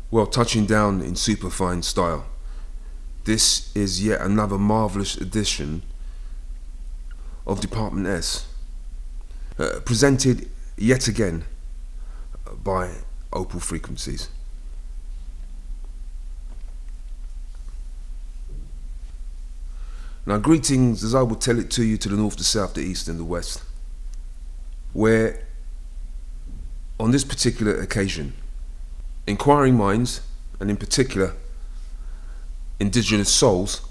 Well, touching down in superfine style, this is yet another marvellous edition of Department S, presented yet again by OPAL Frequencies. Now, greetings as I will tell it to you, to the north, the south, the east and the west, where on this particular occasion, inquiring minds, and in particular indigenous souls,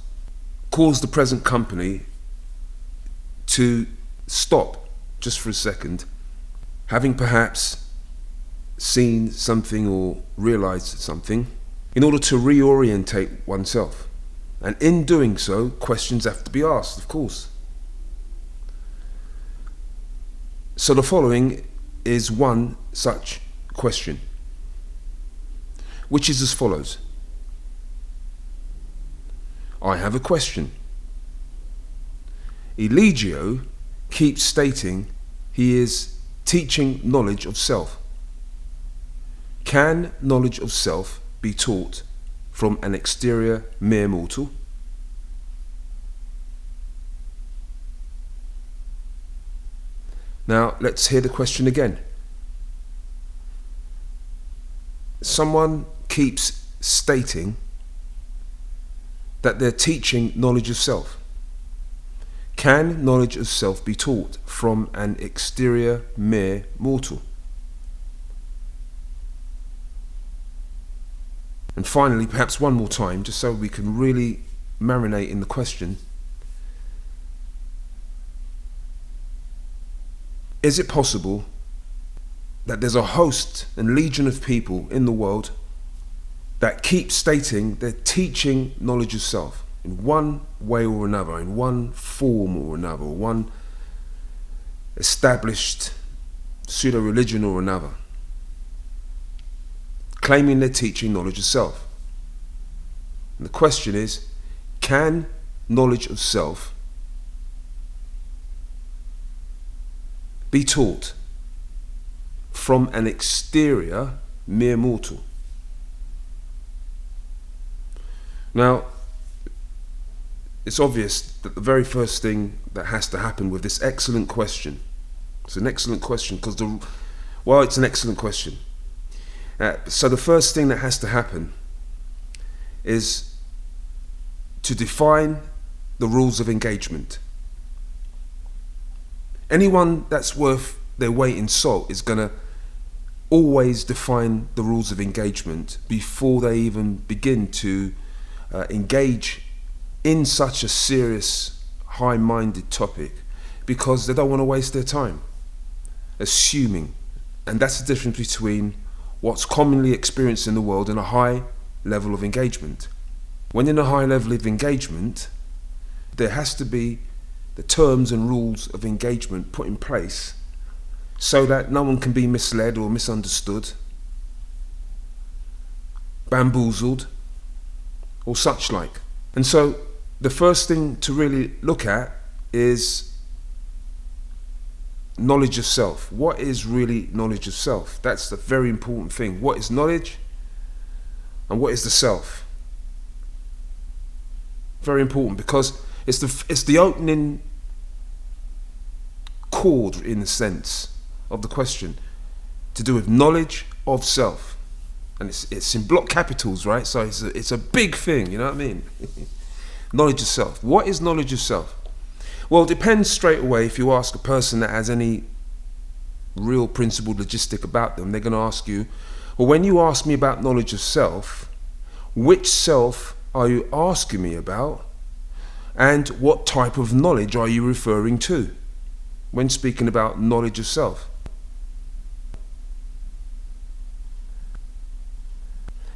cause the present company to stop just for a second, having perhaps seen something or realized something, in order to reorientate oneself. And in doing so, questions have to be asked, of course. So the following is one such question, which is as follows. I have a question. Eligio keeps stating he is teaching knowledge of self. Can knowledge of self be taught from an exterior mere mortal? Now, let's hear the question again. Someone keeps stating that they're teaching knowledge of self. Can knowledge of self be taught from an exterior mere mortal? And finally, perhaps one more time, just so we can really marinate in the question. Is it possible that there's a host and legion of people in the world that keep stating they're teaching knowledge of self in one way or another, in one form or another, or one established pseudo-religion or another, claiming they're teaching knowledge of self? And the question is, can knowledge of self be taught from an exterior mere mortal? Now, it's obvious that the very first thing that has to happen with this excellent question, it's an excellent question because it's an excellent question. So the first thing that has to happen is to define the rules of engagement. Anyone that's worth their weight in salt is going to always define the rules of engagement before they even begin to engage in such a serious, high-minded topic, because they don't want to waste their time assuming. And that's the difference between what's commonly experienced in the world and a high level of engagement. When in a high level of engagement, there has to be the terms and rules of engagement put in place so that no one can be misled or misunderstood, bamboozled, or such like. And so the first thing to really look at is knowledge of self. What is really knowledge of self? That's the very important thing. What is knowledge and what is the self? Very important, because it's the opening chord, in the sense of the question, to do with knowledge of self. And it's in block capitals, right? So it's a big thing, you know what I mean? Knowledge of self. What is knowledge of self? Well, it depends straight away. If you ask a person that has any real principled logistic about them, they're going to ask you, well, when you ask me about knowledge of self, which self are you asking me about? And what type of knowledge are you referring to when speaking about knowledge of self?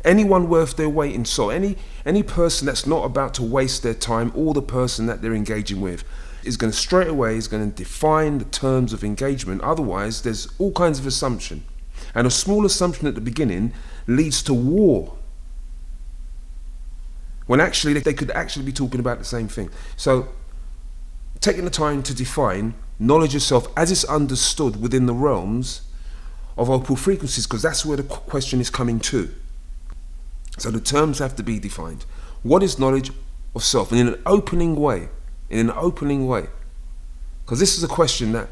Anyone worth their weight in salt, any person that's not about to waste their time, or the person that they're engaging with, is going to straight away define the terms of engagement. Otherwise, there's all kinds of assumption. And a small assumption at the beginning leads to war, when actually they could actually be talking about the same thing. So taking the time to define knowledge of self as it's understood within the realms of OPAL frequencies, because that's where the question is coming to. So the terms have to be defined. What is knowledge of self? And in an opening way, because this is a question that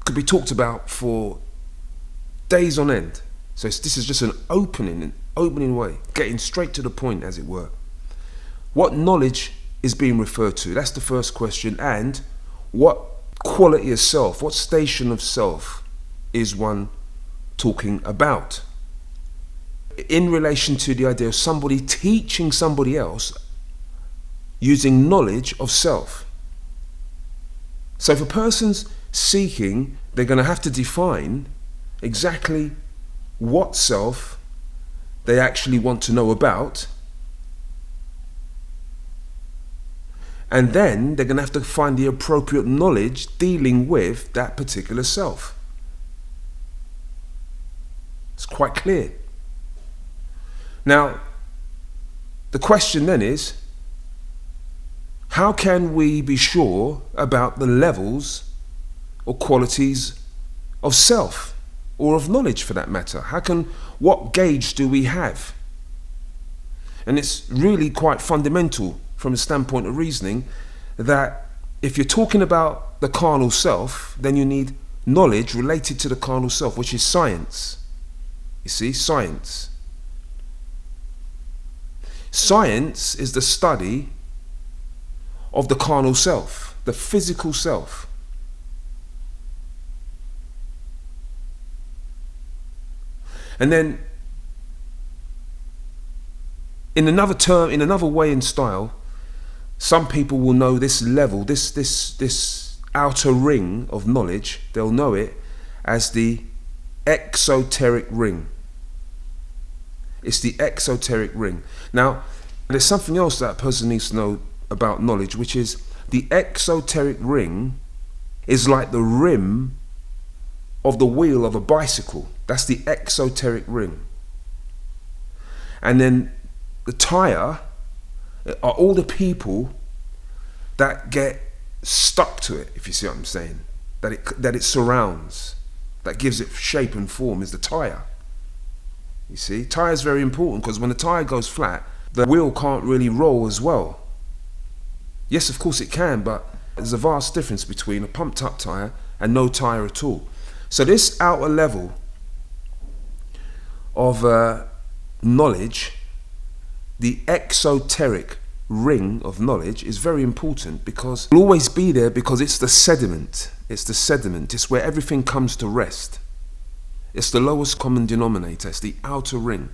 could be talked about for days on end. So this is just an opening way, getting straight to the point, as it were. What knowledge is being referred to? That's the first question. And what quality of self, what station of self is one talking about? In relation to the idea of somebody teaching somebody else using knowledge of self. So if a person's seeking, they're going to have to define exactly what self they actually want to know about, and then they're going to have to find the appropriate knowledge dealing with that particular self. It's quite clear. Now, the question then is, how can we be sure about the levels or qualities of self, or of knowledge for that matter? What gauge do we have? And it's really quite fundamental from a standpoint of reasoning that if you're talking about the carnal self, then you need knowledge related to the carnal self, which is science. You see, science. Science is the study of the carnal self, the physical self. And then, in another way and style, some people will know this level, this outer ring of knowledge. They'll know it as the exoteric ring. It's the exoteric ring. Now, there's something else that a person needs to know about knowledge, which is the exoteric ring is like the rim of the wheel of a bicycle. That's the exoteric ring. And then the tire are all the people that get stuck to it, if you see what I'm saying, that it surrounds, that gives it shape and form, is the tire. You see, tire is very important, because when the tire goes flat, the wheel can't really roll as well. Yes, of course it can, but there's a vast difference between a pumped up tire and no tire at all. So this outer level of knowledge, the exoteric ring of knowledge, is very important, because it will always be there, because it's the sediment. It's where everything comes to rest. It's the lowest common denominator. It's the outer ring.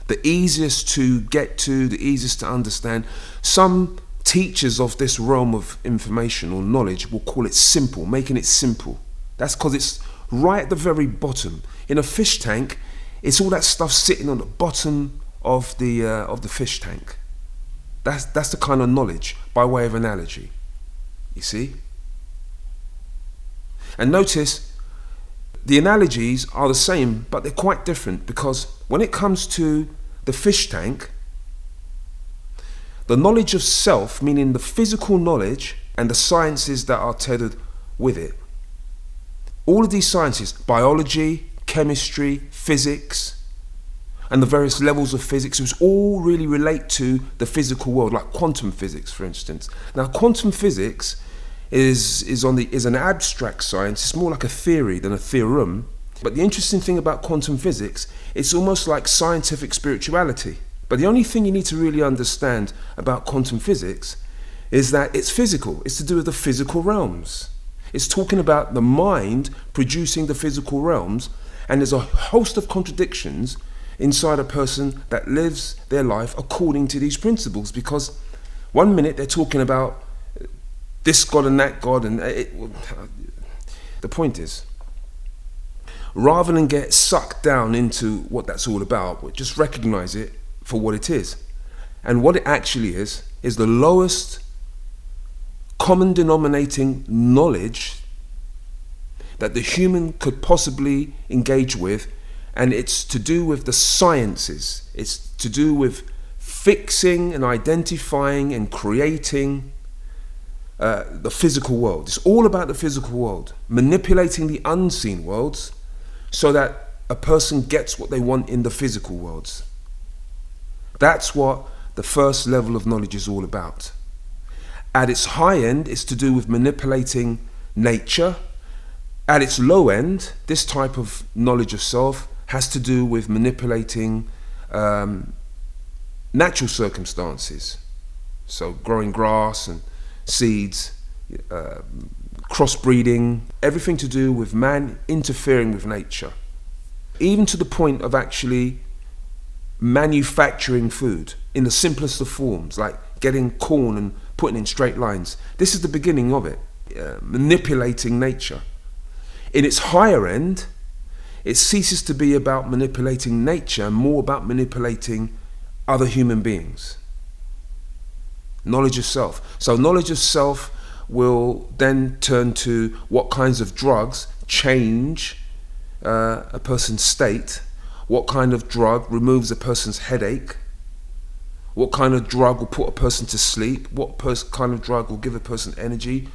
The easiest to get to, the easiest to understand. Some teachers of this realm of information or knowledge will call it simple, making it simple. That's because it's right at the very bottom. In a fish tank, it's all that stuff sitting on the bottom of the fish tank. That's the kind of knowledge, by way of analogy. You see? And notice, the analogies are the same, but they're quite different, because when it comes to the fish tank, the knowledge of self, meaning the physical knowledge and the sciences that are tethered with it, all of these sciences, biology, chemistry, physics, and the various levels of physics, which all really relate to the physical world, like quantum physics, for instance. Now, quantum physics is an abstract science. It's more like a theory than a theorem. But the interesting thing about quantum physics, it's almost like scientific spirituality. But the only thing you need to really understand about quantum physics is that it's physical. It's to do with the physical realms. It's talking about the mind producing the physical realms, and there's a host of contradictions inside a person that lives their life according to these principles, because one minute they're talking about this God and that God, and the point is, rather than get sucked down into what that's all about, just recognize it for what it is. And what it actually is the lowest common denominating knowledge that the human could possibly engage with, and it's to do with the sciences. It's to do with fixing and identifying and creating the physical world. It's all about the physical world, manipulating the unseen worlds so that a person gets what they want in the physical worlds. That's what the first level of knowledge is all about. At its high end, it's to do with manipulating nature. At its low end, this type of knowledge of self has to do with manipulating natural circumstances. So growing grass and seeds, crossbreeding, everything to do with man interfering with nature. Even to the point of actually manufacturing food in the simplest of forms, like getting corn and putting in straight lines. This is the beginning of it, manipulating nature. In its higher end, it ceases to be about manipulating nature and more about manipulating other human beings. Knowledge of self. So knowledge of self will then turn to what kinds of drugs change a person's state, what kind of drug removes a person's headache, what kind of drug will put a person to sleep, what kind of drug will give a person energy,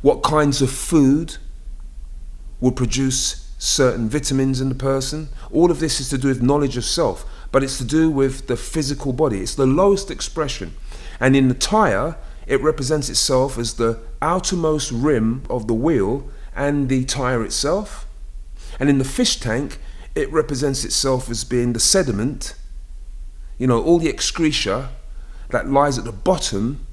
what kinds of food will produce certain vitamins in the person. All of this is to do with knowledge of self, but it's to do with the physical body. It's the lowest expression. And in the tire, it represents itself as the outermost rim of the wheel and the tire itself. And in the fish tank, it represents itself as being the sediment, all the excreta that lies at the bottom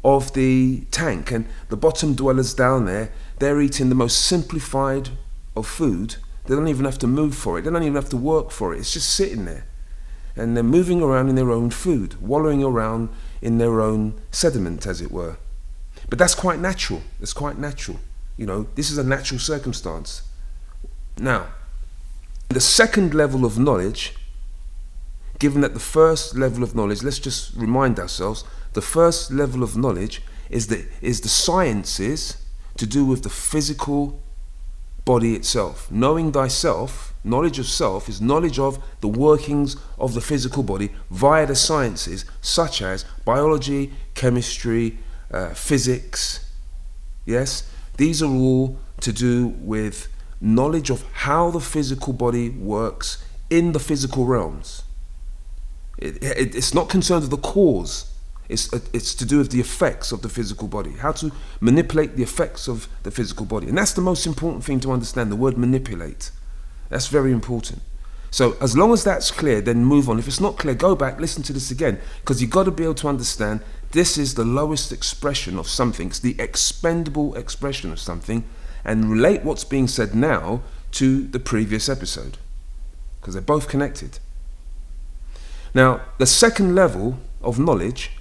of the tank. And the bottom dwellers down there, they're eating the most simplified of food. They don't even have to move for it. They don't even have to work for it. It's just sitting there. And they're moving around in their own food, wallowing around in their own sediment, as it were. But that's quite natural. It's quite natural. This is a natural circumstance. Now, the second level of knowledge, given that the first level of knowledge, let's just remind ourselves, the first level of knowledge is the sciences to do with the physical body itself. Knowing thyself, knowledge of self, is knowledge of the workings of the physical body via the sciences such as biology, chemistry, physics. Yes, these are all to do with knowledge of how the physical body works in the physical realms. It's not concerned with the cause. It's to do with the effects of the physical body, how to manipulate the effects of the physical body. And that's the most important thing to understand, the word manipulate. That's very important. So as long as that's clear, then move on. If it's not clear, go back, listen to this again, because you've got to be able to understand this is the lowest expression of something. It's the expendable expression of something, and relate what's being said now to the previous episode, because they're both connected. Now, the second level of knowledge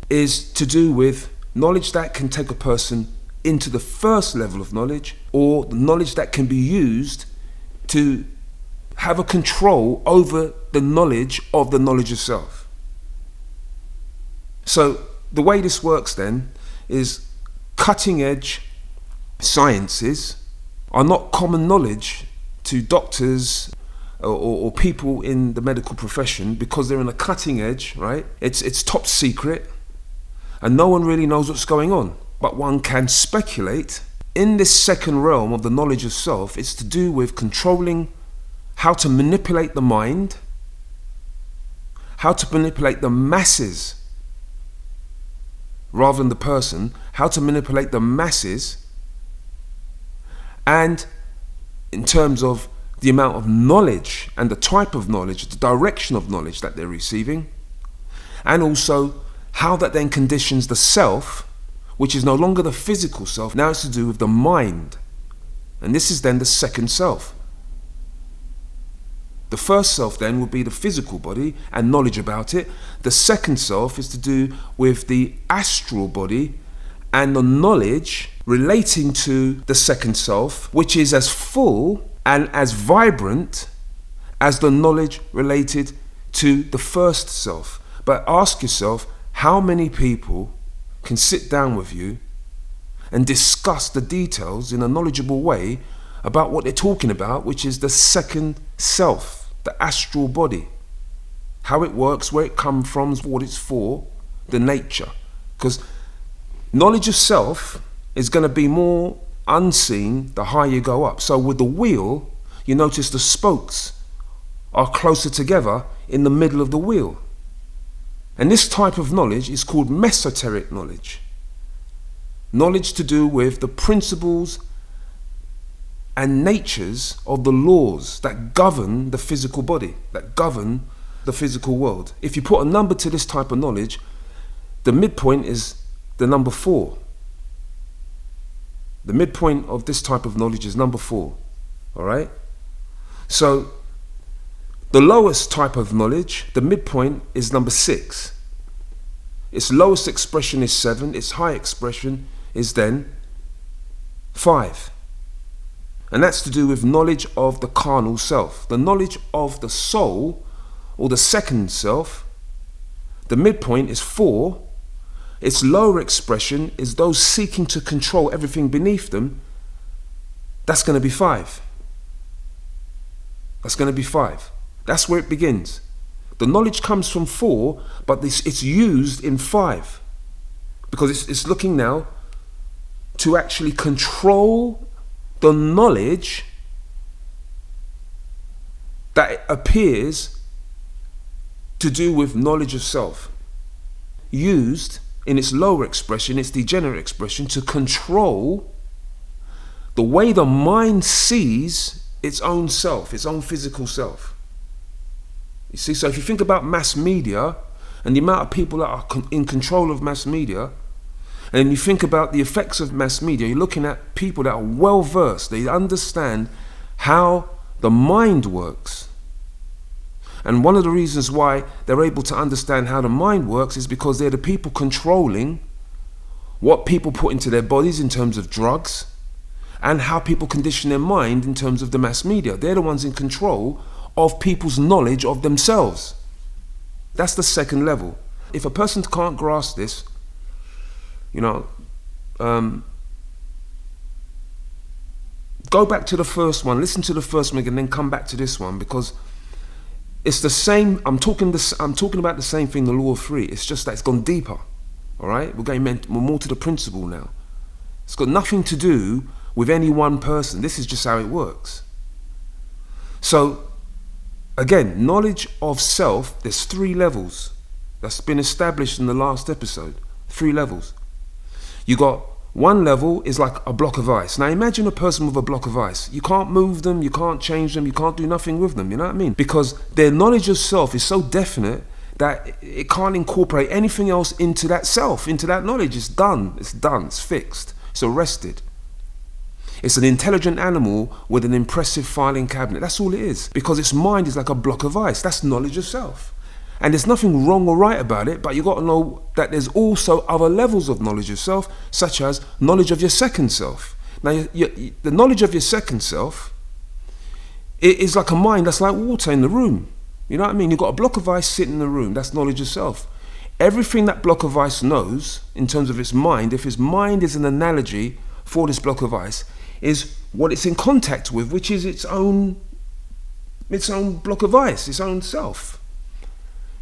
is to do with knowledge that can take a person into the first level of knowledge, or the knowledge that can be used to have a control over the knowledge of self. So the way this works then is cutting edge sciences are not common knowledge to doctors or people in the medical profession, because they're in a cutting edge, right? It's top secret and no one really knows what's going on. But one can speculate. In this second realm of the knowledge of self, it's to do with controlling how to manipulate the mind, how to manipulate the masses rather than the person, how to manipulate the masses, and in terms of the amount of knowledge and the type of knowledge, the direction of knowledge that they're receiving, and also how that then conditions the self, which is no longer the physical self. Now it's to do with the mind. And this is then the second self. The first self then would be the physical body and knowledge about it. The second self is to do with the astral body and the knowledge relating to the second self, which is as full and as vibrant as the knowledge related to the first self. But ask yourself, how many people can sit down with you and discuss the details in a knowledgeable way about what they're talking about, which is the second self, the astral body, how it works, where it comes from, what it's for, the nature. Because knowledge of self is going to be more unseen the higher you go up. So with the wheel, you notice the spokes are closer together in the middle of the wheel. And this type of knowledge is called mesoteric knowledge. Knowledge to do with the principles and natures of the laws that govern the physical body, that govern the physical world. If you put a number to this type of knowledge, the midpoint is the number 4. The midpoint of this type of knowledge is number 4. All right? So the lowest type of knowledge, the midpoint, is number 6. Its lowest expression is 7. Its high expression is then 5. And that's to do with knowledge of the carnal self. The knowledge of the soul, or the second self, the midpoint is 4. Its lower expression is those seeking to control everything beneath them. That's going to be 5. That's going to be 5. That's where it begins. The knowledge comes from 4, but it's used in 5. Because it's looking now to actually control the knowledge that appears to do with knowledge of self. Used in its lower expression, its degenerate expression, to control the way the mind sees its own self, its own physical self. You see, so if you think about mass media and the amount of people that are in control of mass media, and you think about the effects of mass media, you're looking at people that are well versed. They understand how the mind works. And one of the reasons why they're able to understand how the mind works is because they're the people controlling what people put into their bodies in terms of drugs, and how people condition their mind in terms of the mass media. They're the ones in control of people's knowledge of themselves. That's the second level. If a person can't grasp this, go back to the first one, listen to the first one and then come back to this one, because it's the same. I'm talking about the same thing, the law of 3. It's just that it's gone deeper. All right, we're more to the principle now. It's got nothing to do with any one person. This is just how it works. So again, knowledge of self, there's 3 levels. That's been established in the last episode. 3 levels. You got one level is like a block of ice. Now imagine a person with a block of ice. You can't move them, you can't change them, you can't do nothing with them, you know what I mean? Because their knowledge of self is so definite that it can't incorporate anything else into that self, into that knowledge. It's done, it's fixed, it's arrested. It's an intelligent animal with an impressive filing cabinet. That's all it is. Because its mind is like a block of ice. That's knowledge of self. And there's nothing wrong or right about it, but you've got to know that there's also other levels of knowledge of self, such as knowledge of your second self. Now, the knowledge of your second self, it is like a mind that's like water in the room. You know what I mean? You've got a block of ice sitting in the room. That's knowledge of self. Everything that block of ice knows, in terms of its mind, if its mind is an analogy for this block of ice, is what it's in contact with, which is its own block of ice, its own self.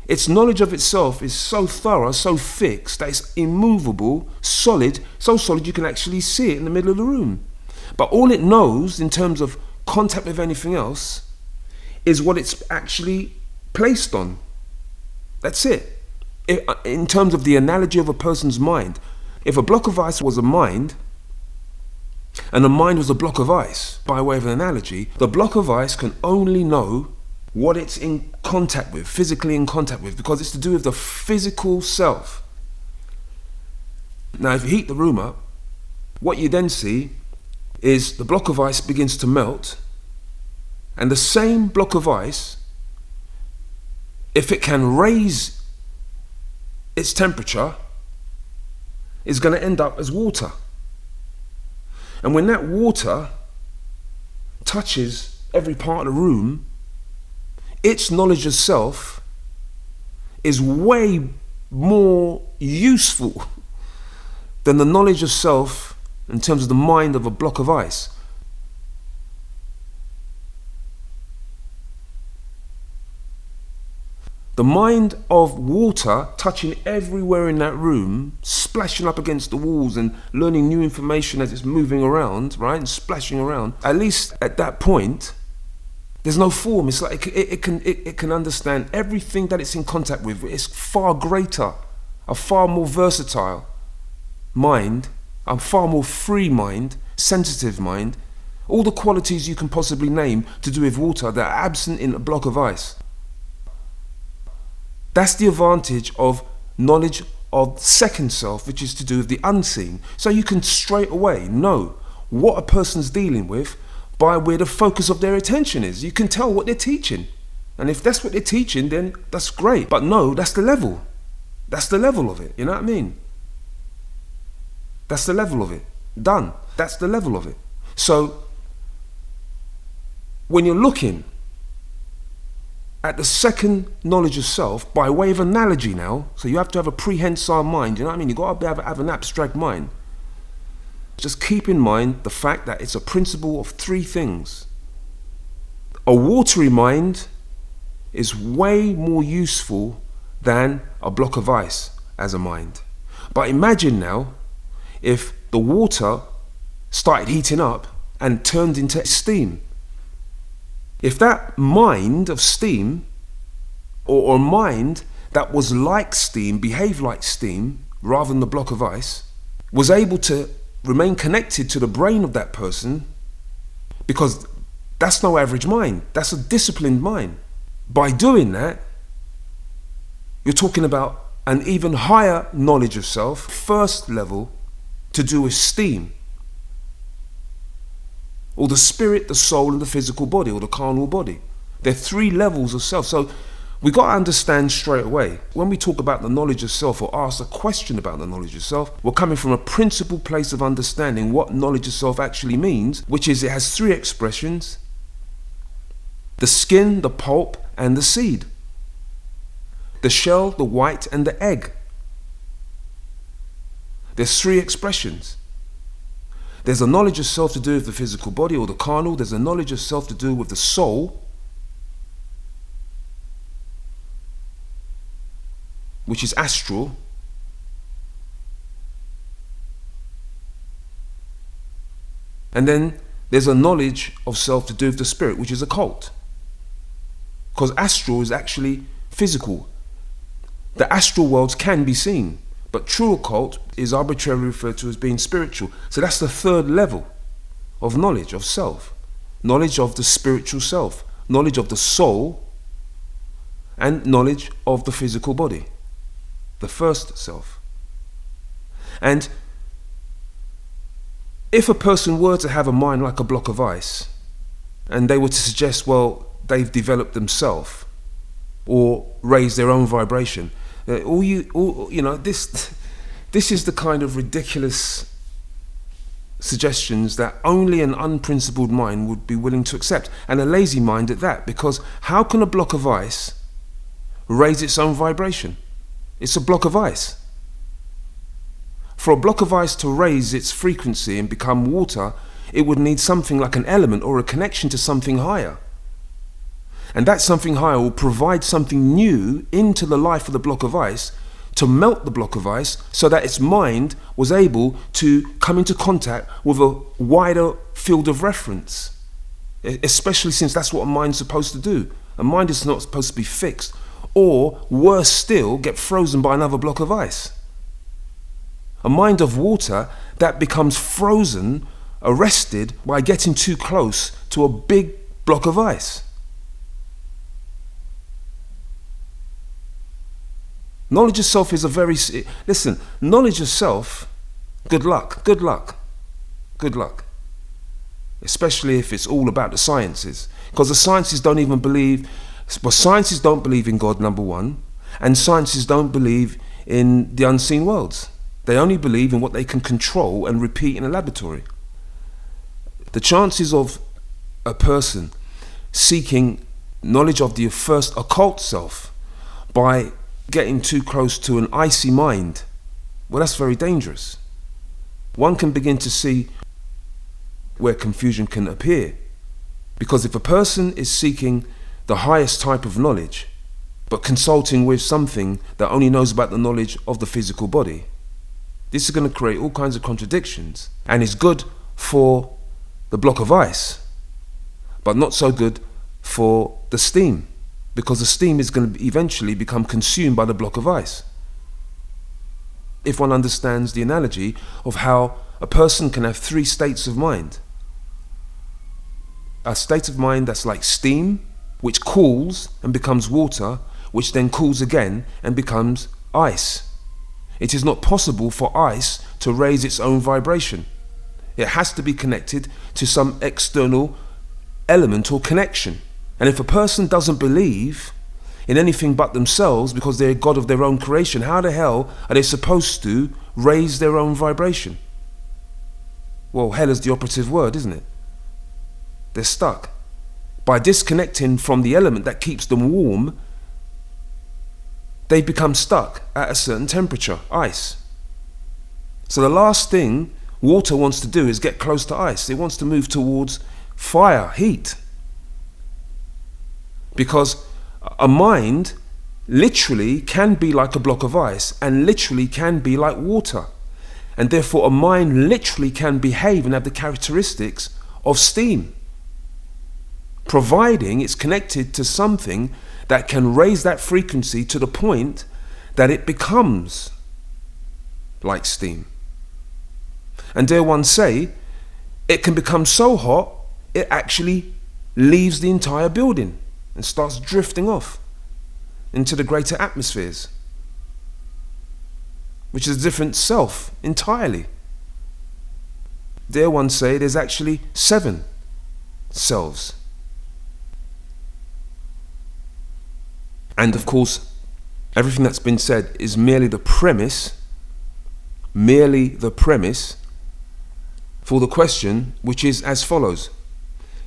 Its knowledge of itself is so thorough, so fixed, that it's immovable, solid, so solid you can actually see it in the middle of the room. But all it knows in terms of contact with anything else is what it's actually placed on. That's it. In terms of the analogy of a person's mind, if a block of ice was a mind, and the mind was a block of ice, by way of an analogy, the block of ice can only know what it's in contact with, physically in contact with, because it's to do with the physical self. Now, if you heat the room up, what you then see is the block of ice begins to melt, and the same block of ice, if it can raise its temperature, is going to end up as water. And when that water touches every part of the room, its knowledge of self is way more useful than the knowledge of self in terms of the mind of a block of ice. The mind of water touching everywhere in that room, splashing up against the walls and learning new information as it's moving around, right, and splashing around. At least at that point, There's no form. It's like it can understand everything that it's in contact with. It's far greater, a far more versatile mind, a far more free mind, sensitive mind, all the qualities you can possibly name to do with water that are absent in a block of ice. That's the advantage of knowledge of second self, which is to do with the unseen. So you can straight away know what a person's dealing with by where the focus of their attention is. You can tell what they're teaching. And if that's what they're teaching, then that's great. But no, that's the level. That's the level of it. You know what I mean? That's the level of it. Done. That's the level of it. So when you're looking at the second knowledge of self, by way of analogy now, so you have to have a prehensile mind, you know what I mean? You've got to have an abstract mind. Just keep in mind the fact that it's a principle of three things. A watery mind is way more useful than a block of ice as a mind. But imagine now if the water started heating up and turned into steam. If that mind of steam, or a mind that was like steam, behaved like steam, rather than the block of ice, was able to remain connected to the brain of that person, because that's no average mind, that's a disciplined mind. By doing that, you're talking about an even higher knowledge of self, first level, to do with steam, or the spirit, the soul, and the physical body, or the carnal body. They're three levels of self. So we've got to understand straight away, when we talk about the knowledge of self, or ask a question about the knowledge of self, we're coming from a principled place of understanding what knowledge of self actually means, which is it has three expressions: the skin, the pulp, and the seed. The shell, the white, and the egg. There's three expressions. There's a knowledge of self to do with the physical body, or the carnal. There's a knowledge of self to do with the soul, which is astral. And then there's a knowledge of self to do with the spirit, which is occult. Because astral is actually physical. The astral worlds can be seen. But true occult is arbitrarily referred to as being spiritual. So that's the third level of knowledge of self. Knowledge of the spiritual self, knowledge of the soul, and knowledge of the physical body, the first self. And if a person were to have a mind like a block of ice, and they were to suggest, well, they've developed themselves or raised their own vibration, this is the kind of ridiculous suggestions that only an unprincipled mind would be willing to accept, and a lazy mind at that. Because how can a block of ice raise its own vibration? It's a block of ice. For a block of ice to raise its frequency and become water, it would need something like an element or a connection to something higher. And that something higher will provide something new into the life of the block of ice to melt the block of ice, so that its mind was able to come into contact with a wider field of reference. Especially since that's what a mind's supposed to do. A mind is not supposed to be fixed, or worse still, get frozen by another block of ice. A mind of water that becomes frozen, arrested by getting too close to a big block of ice. Knowledge of self is a very... Listen, knowledge of self, good luck, good luck, good luck. Especially if it's all about the sciences. Because the sciences don't even believe... Well, sciences don't believe in God, number one. And sciences don't believe in the unseen worlds. They only believe in what they can control and repeat in a laboratory. The chances of a person seeking knowledge of the first occult self by getting too close to an icy mind, well, that's very dangerous. One can begin to see where confusion can appear. Because if a person is seeking the highest type of knowledge, but consulting with something that only knows about the knowledge of the physical body, this is going to create all kinds of contradictions, and is good for the block of ice, but not so good for the steam, because the steam is going to eventually become consumed by the block of ice. If one understands the analogy of how a person can have three states of mind. A state of mind that's like steam, which cools and becomes water, which then cools again and becomes ice. It is not possible for ice to raise its own vibration. It has to be connected to some external element or connection. And if a person doesn't believe in anything but themselves because they're God of their own creation, how the hell are they supposed to raise their own vibration? Well, hell is the operative word, isn't it? They're stuck. By disconnecting from the element that keeps them warm, they become stuck at a certain temperature, ice. So the last thing water wants to do is get close to ice. It wants to move towards fire, heat. Because a mind literally can be like a block of ice and literally can be like water. And therefore a mind literally can behave and have the characteristics of steam, providing it's connected to something that can raise that frequency to the point that it becomes like steam. And dare one say, it can become so hot, it actually leaves the entire building and starts drifting off into the greater atmospheres, which is a different self entirely. Dare one say there's actually 7 selves. And of course, everything that's been said is merely the premise for the question, which is as follows.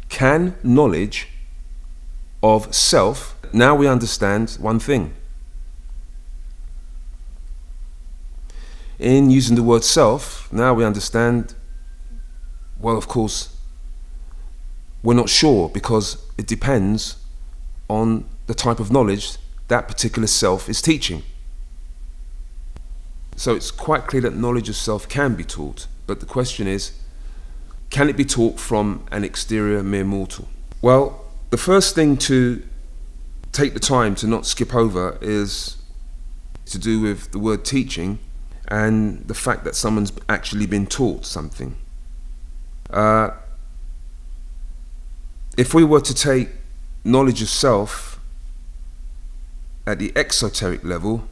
Can knowledge of self, now we understand one thing. In using the word self, now we understand, well, of course, we're not sure because it depends on the type of knowledge that particular self is teaching. So it's quite clear that knowledge of self can be taught, but the question is, can it be taught from an exterior mere mortal? Well, the first thing to take the time to not skip over is to do with the word teaching and the fact that someone's actually been taught something. If we were to take knowledge of self at the exoteric level,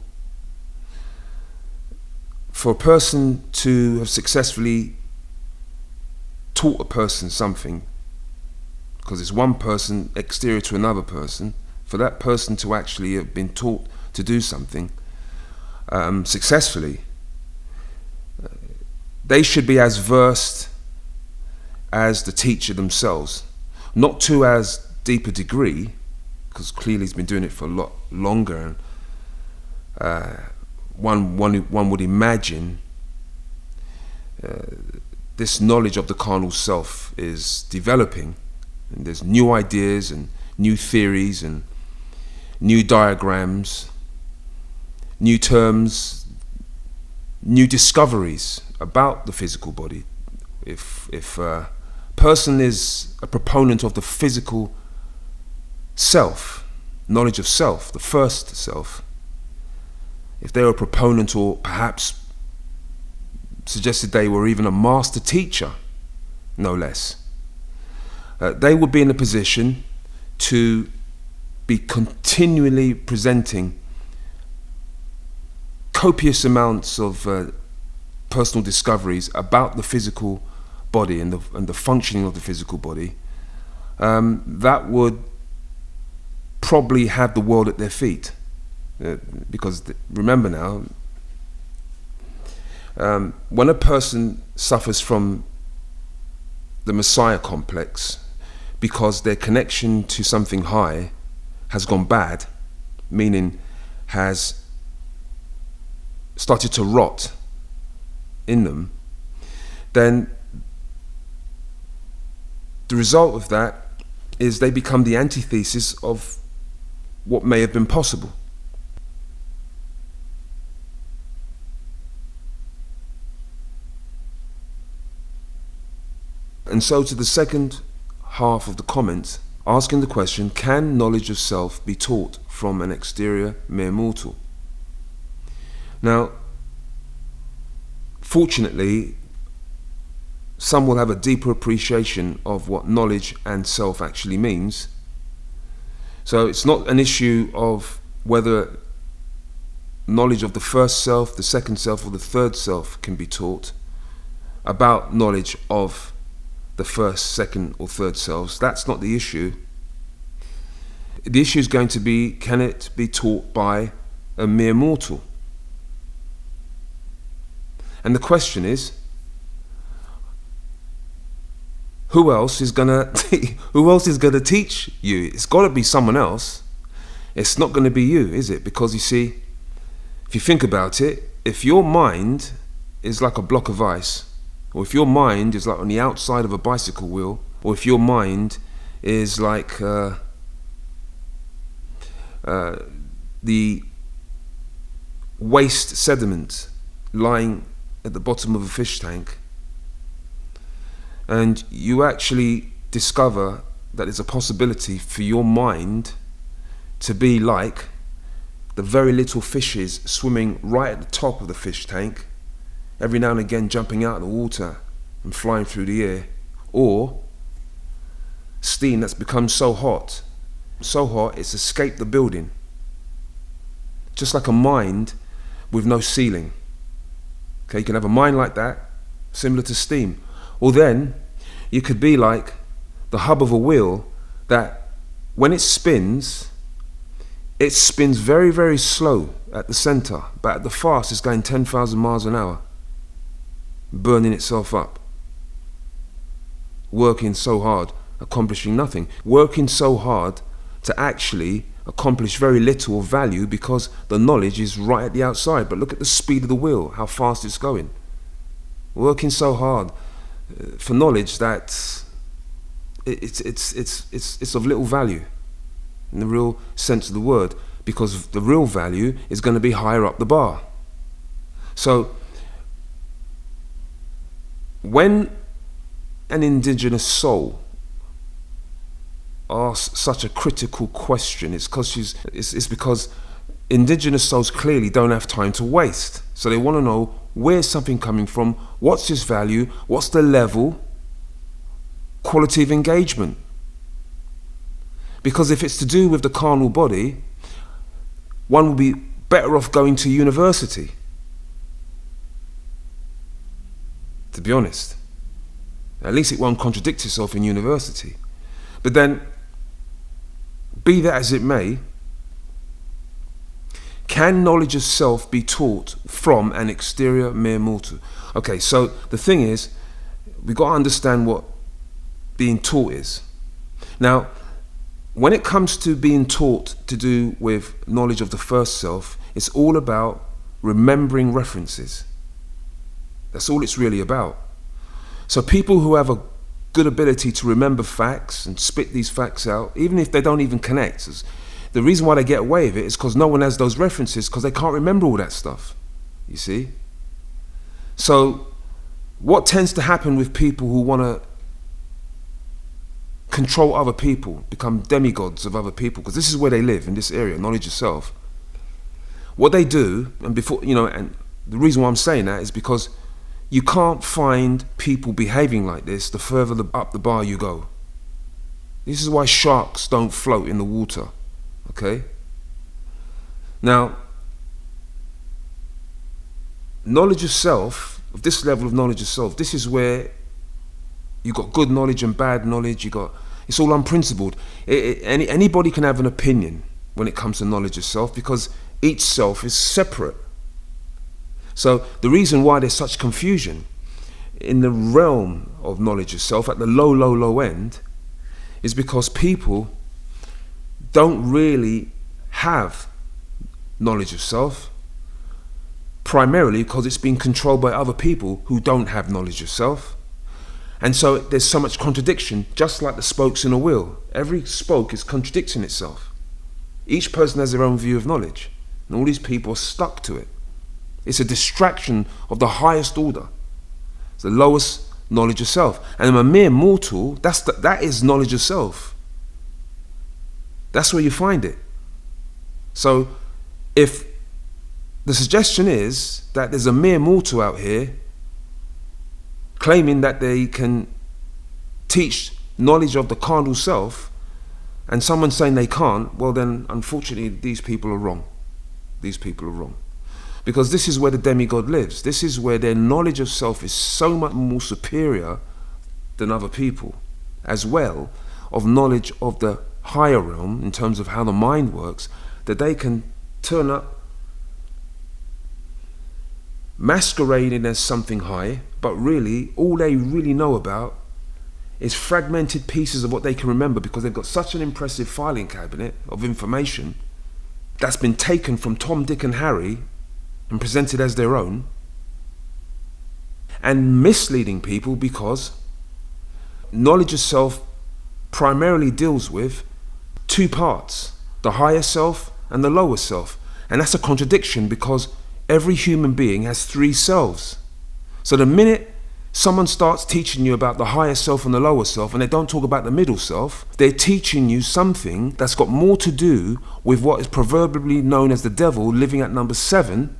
for a person to have successfully taught a person something, because it's one person exterior to another person, for that person to actually have been taught to do something successfully, they should be as versed as the teacher themselves, not to as deep a degree, because clearly he's been doing it for a lot longer, and one would imagine this knowledge of the carnal self is developing, and there's new ideas and new theories and new diagrams, new terms, new discoveries about the physical body. If a person is a proponent of the physical self, knowledge of self, the first self, if they were a proponent or perhaps suggested they were even a master teacher, no less, they would be in a position to be continually presenting copious amounts of personal discoveries about the physical body and the functioning of the physical body, that would probably have the world at their feet. Because remember now, when a person suffers from the Messiah complex because their connection to something high has gone bad, meaning has started to rot in them, then the result of that is they become the antithesis of what may have been possible. And so to the second half of the comment, asking the question, can knowledge of self be taught from an exterior mere mortal? Now, fortunately, some will have a deeper appreciation of what knowledge and self actually means. So it's not an issue of whether knowledge of the first self, the second self, or the third self can be taught about knowledge of the first, second, or third selves. That's not the issue. The issue is going to be, can it be taught by a mere mortal? And the question is, who else is gonna teach you? It's got to be someone else. It's not going to be you, is it? Because you see, if you think about it, if your mind is like a block of ice, or if your mind is like on the outside of a bicycle wheel, or if your mind is like the waste sediment lying at the bottom of a fish tank, and you actually discover that there's a possibility for your mind to be like the very little fishes swimming right at the top of the fish tank, every now and again jumping out of the water and flying through the air, or steam that's become so hot it's escaped the building, just like a mind with no ceiling. Okay, you can have a mind like that, similar to steam. Or then you could be like the hub of a wheel that when it spins very, very slow at the center, but at the fast it's going 10,000 miles an hour, burning itself up, working so hard, accomplishing nothing, working so hard to actually accomplish very little of value because the knowledge is right at the outside. But look at the speed of the wheel, how fast it's going, working so hard for knowledge that it's of little value in the real sense of the word, because the real value is going to be higher up the bar. So when an indigenous soul asks such a critical question, it's because indigenous souls clearly don't have time to waste. So they want to know, where's something coming from? What's its value? What's the level, quality of engagement? Because if it's to do with the carnal body, one will be better off going to university, to be honest. At least it won't contradict itself in university. But then, be that as it may, can knowledge of self be taught from an exterior mere mortal? Okay, so the thing is, we've got to understand what being taught is. Now, when it comes to being taught to do with knowledge of the first self, it's all about remembering references. That's all it's really about. So people who have a good ability to remember facts and spit these facts out, even if they don't even connect, the reason why they get away with it is because no one has those references, because they can't remember all that stuff, you see. So what tends to happen with people who want to control other people, become demigods of other people, because this is where they live, in this area, knowledge of self. What they do, and the reason why I'm saying that is because you can't find people behaving like this the further up the bar you go. This is why sharks don't float in the water, okay? Now, knowledge of self, of this level of knowledge of self, this is where you got good knowledge and bad knowledge. It's all unprincipled. Anybody can have an opinion when it comes to knowledge of self, because each self is separate. So the reason why there's such confusion in the realm of knowledge of self at the low end is because people don't really have knowledge of self, primarily because it's been controlled by other people who don't have knowledge of self. And so there's so much contradiction, just like the spokes in a wheel. Every spoke is contradicting itself. Each person has their own view of knowledge, and all these people are stuck to it. It's a distraction of the highest order. It's the lowest knowledge of self. And a mere mortal, that is knowledge of self. That's where you find it. So if the suggestion is that there's a mere mortal out here claiming that they can teach knowledge of the carnal self, and someone saying they can't, well then unfortunately these people are wrong. These people are wrong. Because this is where the demigod lives. This is where their knowledge of self is so much more superior than other people, as well of knowledge of the higher realm in terms of how the mind works, that they can turn up masquerading as something high, but really all they really know about is fragmented pieces of what they can remember, because they've got such an impressive filing cabinet of information that's been taken from Tom, Dick and Harry and presented as their own, and misleading people, because knowledge of self primarily deals with two parts, the higher self and the lower self. And that's a contradiction, because every human being has three selves. So the minute someone starts teaching you about the higher self and the lower self, and they don't talk about the middle self, they're teaching you something that's got more to do with what is proverbially known as the devil living at number 7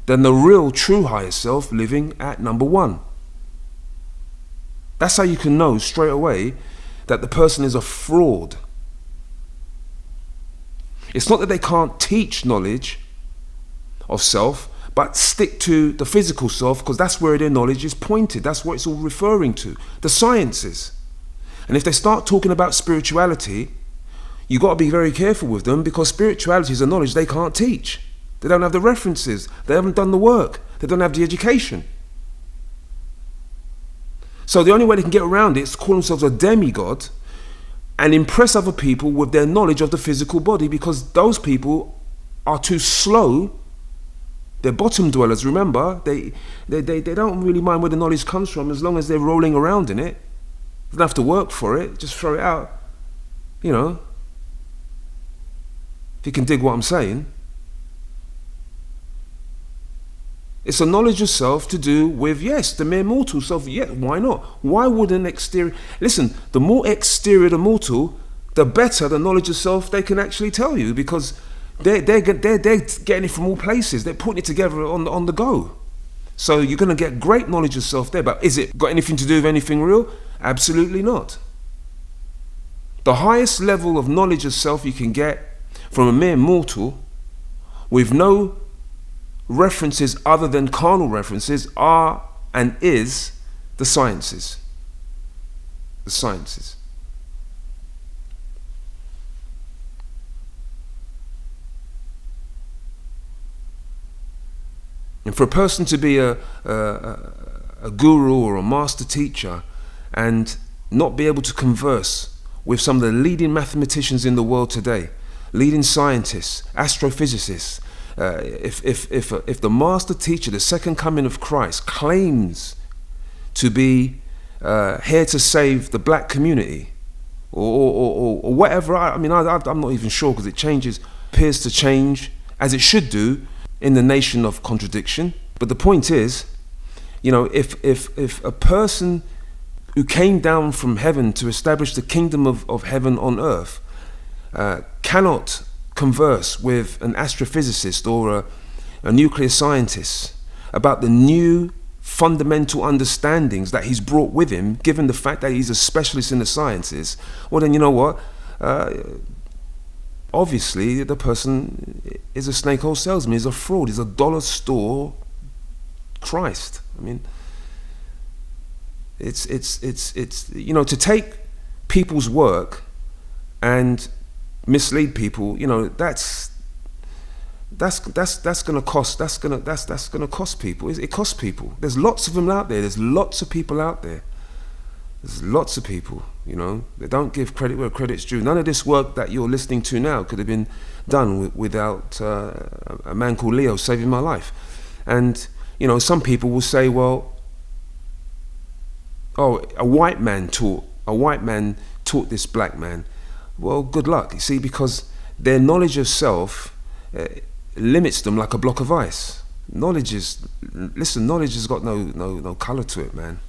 than the real true higher self living at number 1. That's how you can know straight away that the person is a fraud. It's not that they can't teach knowledge of self, but stick to the physical self, because that's where their knowledge is pointed. That's what it's all referring to, the sciences. And if they start talking about spirituality, you've got to be very careful with them, because spirituality is a knowledge they can't teach. They don't have the references. They haven't done the work. They don't have the education. So the only way they can get around it is to call themselves a demigod and impress other people with their knowledge of the physical body, because those people are too slow. They're bottom dwellers, remember. They don't really mind where the knowledge comes from, as long as they're rolling around in it. They don't have to work for it, just throw it out. You know, if you can dig what I'm saying. It's a knowledge of self to do with, yes, the mere mortal self. Yeah, why not? Why would an exterior... Listen, the more exterior the mortal, the better the knowledge of self they can actually tell you, because they're getting it from all places. They're putting it together on the go. So you're going to get great knowledge of self there. But is it got anything to do with anything real? Absolutely not. The highest level of knowledge of self you can get from a mere mortal, with no references other than carnal references, are and is the sciences. The sciences. And for a person to be a guru or a master teacher and not be able to converse with some of the leading mathematicians in the world today, leading scientists, astrophysicists, if the master teacher, the second coming of Christ, claims to be here to save the black community, or whatever, I'm not even sure, because it appears to change, as it should do, in the nation of contradiction. But the point is, you know, if a person who came down from heaven to establish the kingdom of heaven on earth cannot converse with an astrophysicist or a nuclear scientist about the new fundamental understandings that he's brought with him, given the fact that he's a specialist in the sciences, well then, you know what, obviously the person is a snake oil salesman, he's a fraud, he's a dollar store Christ. I mean, it's you know, to take people's work and mislead people, you know, that's going to cost people. It costs people. There's lots of them out there. There's lots of people out there. There's lots of people, you know, they don't give credit where credit's due. None of this work that you're listening to now could have been done without a man called Leo saving my life. And, you know, some people will say, well, oh, a white man taught this black man. Well, good luck, you see, because their knowledge of self limits them like a block of ice. Knowledge has got no colour to it, man.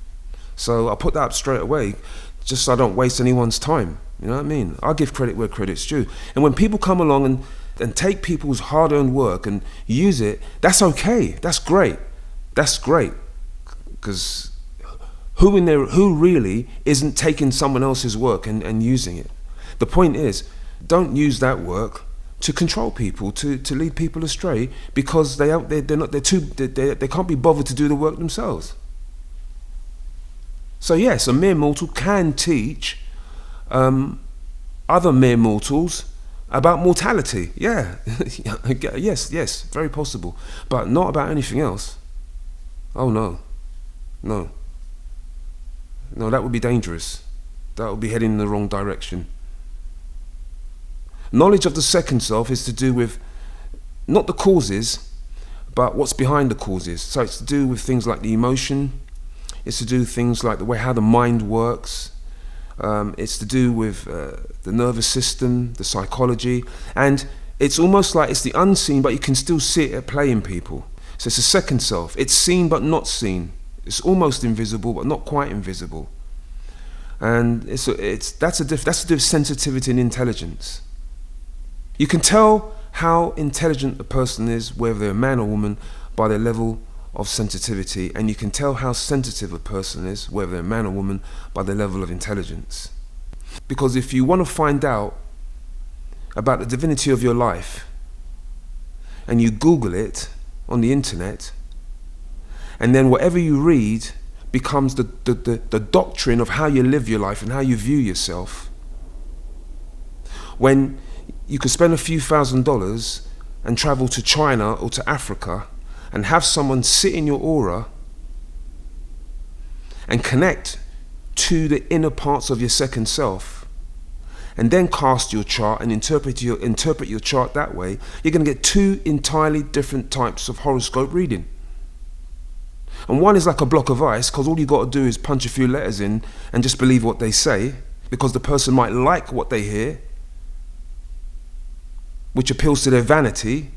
So I put that up straight away, just so I don't waste anyone's time. You know what I mean? I give credit where credit's due. And when people come along and take people's hard-earned work and use it, that's okay. That's great. That's great. Because who really isn't taking someone else's work and using it? The point is, don't use that work to control people, to lead people astray, because they can't be bothered to do the work themselves. So yes, a mere mortal can teach other mere mortals about mortality. Yeah, yes, very possible, but not about anything else. Oh no, that would be dangerous. That would be heading in the wrong direction. Knowledge of the second self is to do with not the causes, but what's behind the causes. So it's to do with things like the emotion. It's to do with things like how the mind works. It's to do with the nervous system, the psychology, and it's almost like it's the unseen, but you can still see it at play in people. So it's a second self. It's seen but not seen. It's almost invisible but not quite invisible. And that's to do with sensitivity and intelligence. You can tell how intelligent a person is, whether they're a man or woman, by their level of sensitivity, and you can tell how sensitive a person is, whether they're a man or woman, by their level of intelligence. Because if you want to find out about the divinity of your life, and you Google it on the internet, and then whatever you read becomes the doctrine of how you live your life and how you view yourself, when you could spend a few $1,000s and travel to China or to Africa and have someone sit in your aura and connect to the inner parts of your second self, and then cast your chart and interpret your chart that way, you're going to get two entirely different types of horoscope reading. And one is like a block of ice, because all you got to do is punch a few letters in and just believe what they say, because the person might like what they hear, which appeals to their vanity.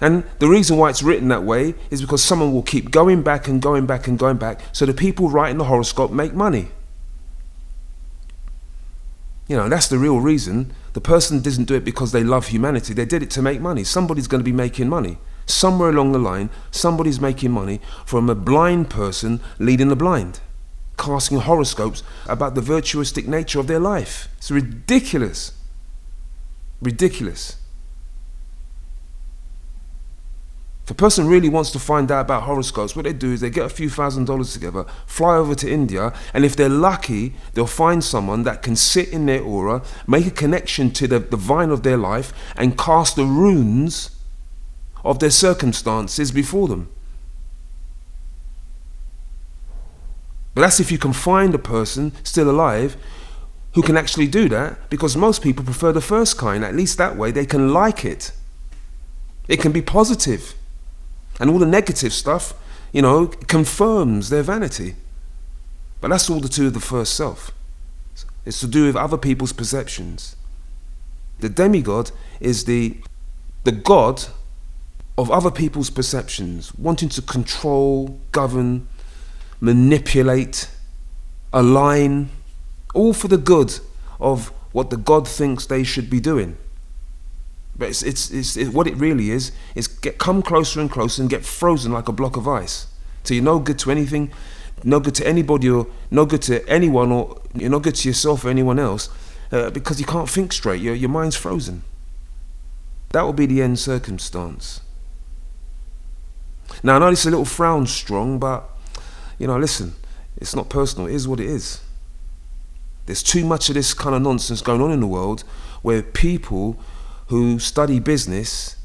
And the reason why it's written that way is because someone will keep going back and going back and going back, so the people writing the horoscope make money. You know, that's the real reason. The person doesn't do it because they love humanity. They did it to make money. Somebody's going to be making money. Somewhere along the line, somebody's making money from a blind person leading the blind, casting horoscopes about the virtuistic nature of their life. It's ridiculous. Ridiculous. If a person really wants to find out about horoscopes, what they do is they get a few $1,000s together, fly over to India, and if they're lucky, they'll find someone that can sit in their aura, make a connection to the divine of their life, and cast the runes of their circumstances before them. But that's if you can find a person still alive who can actually do that, because most people prefer the first kind. At least that way they can like it. It can be positive. And all the negative stuff, you know, confirms their vanity. But that's all to do with the first self. It's to do with other people's perceptions. The demigod is the god of other people's perceptions, wanting to control, govern, manipulate, align, all for the good of what the god thinks they should be doing. But it's what it really is come closer and closer and get frozen like a block of ice. So you're no good to anything, no good to anybody, or no good to anyone, or you're no good to yourself or anyone else, because you can't think straight. Your mind's frozen. That will be the end circumstance. Now I know this is a little frown strong, but you know, listen, it's not personal. It is what it is. There's too much of this kind of nonsense going on in the world, where people who study business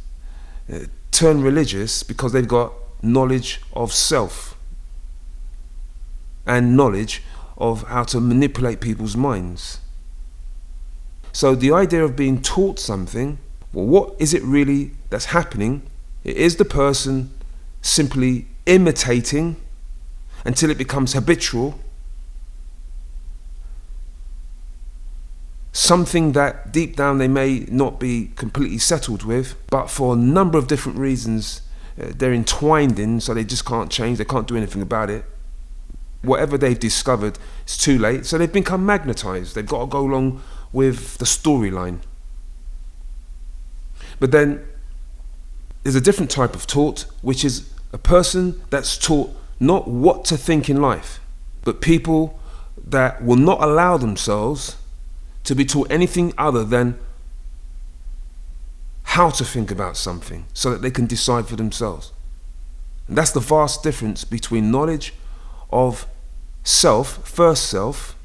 turn religious because they've got knowledge of self and knowledge of how to manipulate people's minds. So the idea of being taught something, well, what is it really that's happening? It is the person simply imitating until it becomes habitual, something that deep down they may not be completely settled with, but for a number of different reasons they're entwined in, so they just can't change, they can't do anything about it. whatever they've discovered, it's too late. So they've become magnetized. They've got to go along with the storyline. But then there's a different type of taught, which is a person that's taught not what to think in life, but people that will not allow themselves to be taught anything other than how to think about something so that they can decide for themselves. And that's the vast difference between knowledge of self, first self,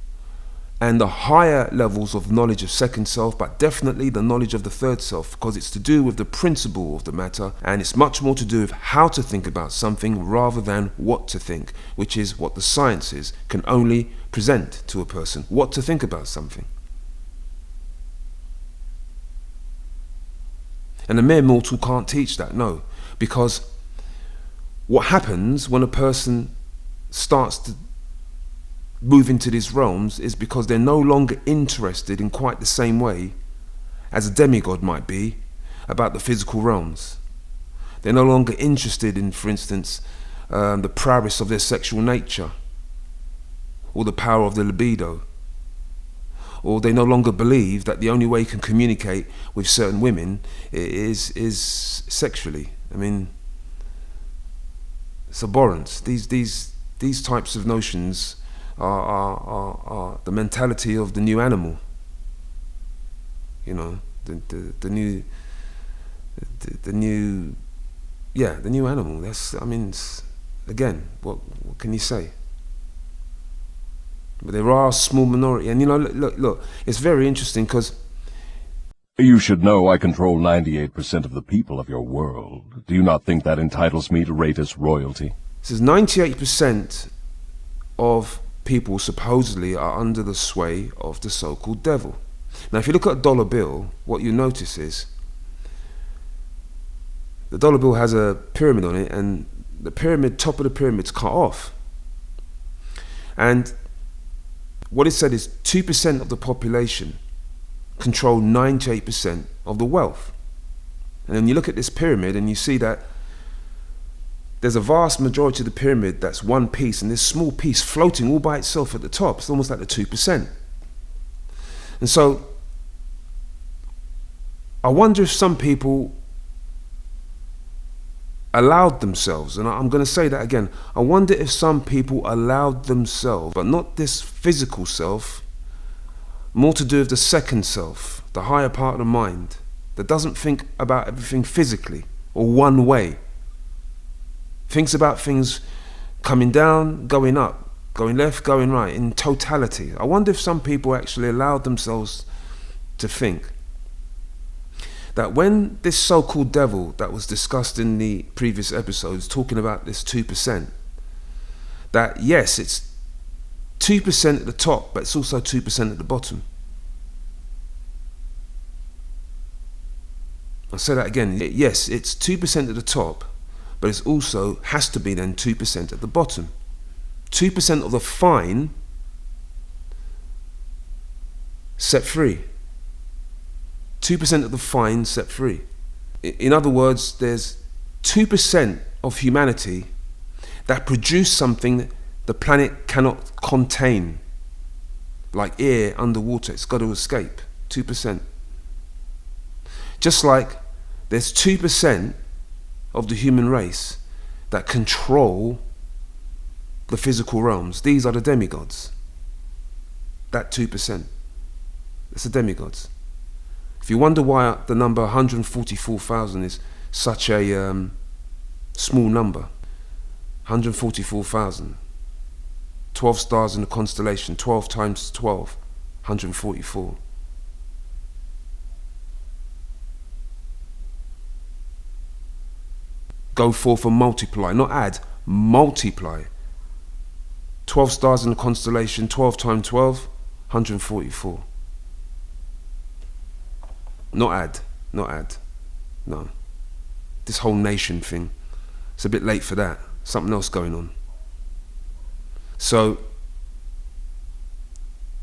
and the higher levels of knowledge of second self, but definitely the knowledge of the third self, because it's to do with the principle of the matter, and it's much more to do with how to think about something rather than what to think, which is what the sciences can only present to a person, what to think about something. And a mere mortal can't teach that, no, because what happens when a person starts to move into these realms is because they're no longer interested in quite the same way as a demigod might be about the physical realms. They're no longer interested in, for instance, the prowess of their sexual nature, or the power of the libido, or they no longer believe that the only way you can communicate with certain women is sexually. I mean, it's abhorrent. These types of notions are the mentality of the new animal. You know, the new animal. That's, I mean, again, what can you say? But there are a small minority, and you know, look, it's very interesting because You should know I control 98% of the people of your world. Do you not think that entitles me to rate as royalty? it says 98% of people supposedly are under the sway of the so-called devil. Now, if you look at a dollar bill, what you notice is the dollar bill has a pyramid on it, and the pyramid, top of the pyramid's cut off. And what it said is 2% of the population control 98% of the wealth. And then you look at this pyramid and you see that there's a vast majority of the pyramid that's one piece, and this small piece floating all by itself at the top. It's almost like the 2%. And so I wonder if some people allowed themselves, and I'm going to say that again, I wonder if some people allowed themselves, but not this physical self, more to do with the second self, the higher part of the mind, that doesn't think about everything physically or one way. Thinks about things coming down, going up, going left, going right, in totality. I wonder if some people actually allowed themselves to think that when this so-called devil that was discussed in the previous episodes, talking about this 2%, that yes, it's 2% at the top, but it's also 2% at the bottom. I'll say that again. Yes, it's 2% at the top, but it's also has to be then 2% at the bottom. 2% of the fine set free. 2% of the fine set free. In other words, there's 2% of humanity that produce something the planet cannot contain, like air underwater. It's got to escape. 2%. Just like there's 2% of the human race that control the physical realms. These are the demigods. That 2%. It's the demigods. If you wonder why the number 144,000 is such a small number, 144,000. 12 stars in the constellation, 12 times 12, 144. Go forth and multiply, not add, multiply. 12 stars in the constellation, 12 times 12, 144. Not add, no. This whole nation thing, it's a bit late for that. Something else going on. So,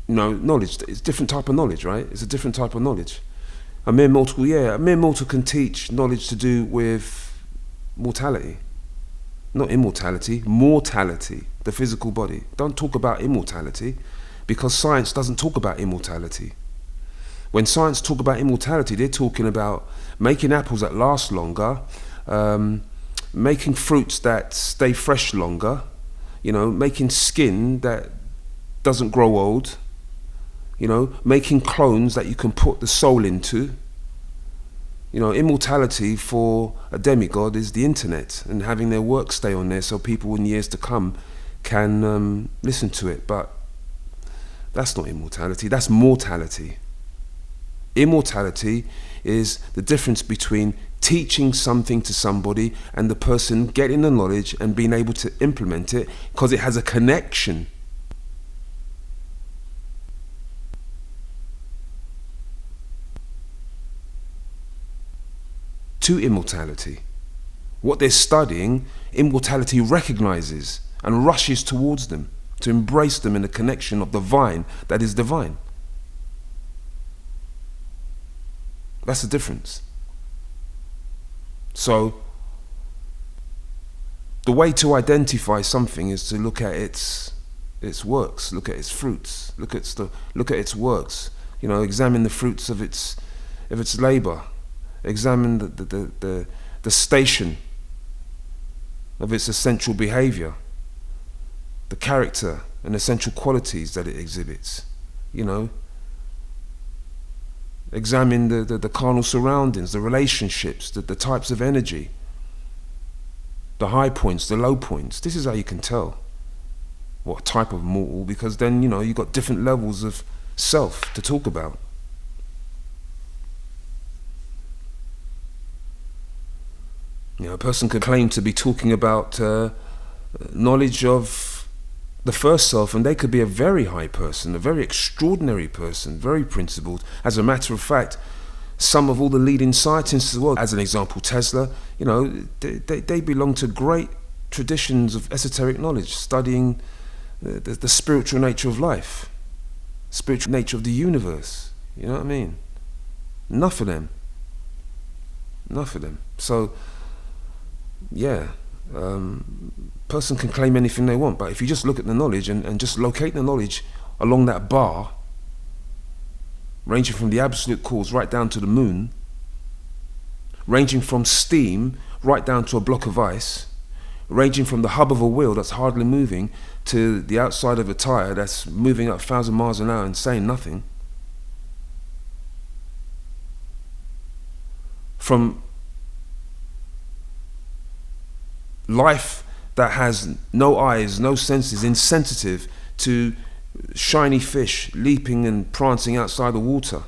you know, knowledge, it's a different type of knowledge, right? It's a different type of knowledge. A mere mortal can teach knowledge to do with mortality. Not immortality, mortality. the physical body. Don't talk about immortality, because science doesn't talk about immortality. When science talk about immortality, they're talking about making apples that last longer, making fruits that stay fresh longer, you know, making skin that doesn't grow old, you know, making clones that you can put the soul into. You know, immortality for a demigod is the internet and having their work stay on there so people in years to come can listen to it. But that's not immortality, that's mortality. Immortality is the difference between teaching something to somebody and the person getting the knowledge and being able to implement it because it has a connection. To immortality. What they're studying, immortality recognizes and rushes towards them to embrace them in the connection of the vine that is divine. That's the difference. So, the way to identify something is to look at its works, look at its fruits, look at its works. You know, examine the fruits of its labor. Examine the station of its essential behavior, the character and essential qualities that it exhibits. You know, examine the carnal surroundings, the relationships, the types of energy, the high points, the low points. This is how you can tell what type of mortal, because then, you know, you've got different levels of self to talk about. You know, a person could claim to be talking about knowledge of the first self, and they could be a very high person, a very extraordinary person, very principled. As a matter of fact, some of all the leading scientists as well, as an example, Tesla, you know, they belong to great traditions of esoteric knowledge, studying the spiritual nature of life, spiritual nature of the universe. You know what I mean? Enough of them. Enough of them. So, yeah, person can claim anything they want, but if you just look at the knowledge and just locate the knowledge along that bar, ranging from the absolute cause right down to the moon, ranging from steam right down to a block of ice, ranging from the hub of a wheel that's hardly moving to the outside of a tire that's moving at 1,000 miles an hour and saying nothing, from life that has no eyes, no senses, insensitive, to shiny fish leaping and prancing outside the water,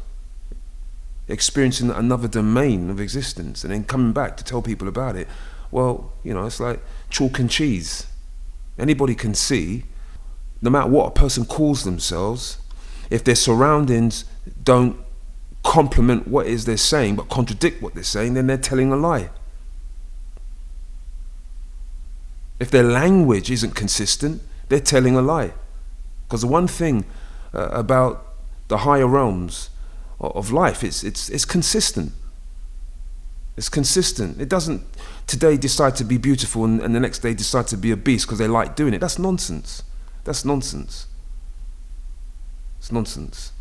experiencing another domain of existence and then coming back to tell people about it. Well, you know, it's like chalk and cheese. Anybody can see, no matter what a person calls themselves, if their surroundings don't complement what it is they're saying but contradict what they're saying, then they're telling a lie. If their language isn't consistent, they're telling a lie. Because the one thing about the higher realms of life, it's consistent. It's consistent. It doesn't today decide to be beautiful and the next day decide to be a beast because they like doing it. That's nonsense. That's nonsense. It's nonsense.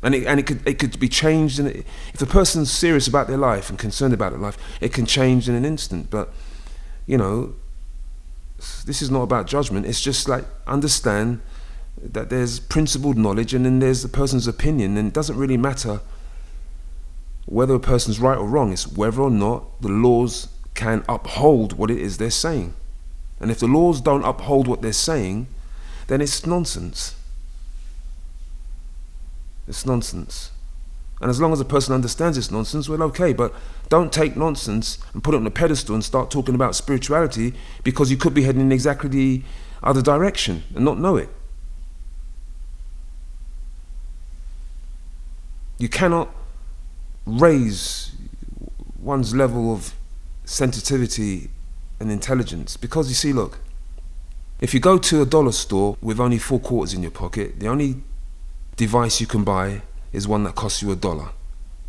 And it could be changed. And if the person's serious about their life and concerned about their life, it can change in an instant. But you know, this is not about judgment. It's just like, understand that there's principled knowledge and then there's the person's opinion, and it doesn't really matter whether a person's right or wrong. It's whether or not the laws can uphold what it is they're saying. And if the laws don't uphold what they're saying, then it's nonsense. It's nonsense. And as long as a person understands it's nonsense, well, okay, but don't take nonsense and put it on a pedestal and start talking about spirituality, because you could be heading in exactly the other direction and not know it. You cannot raise one's level of sensitivity and intelligence, because you see, look, if you go to a dollar store with only 4 quarters in your pocket, the only device you can buy is one that costs you $1.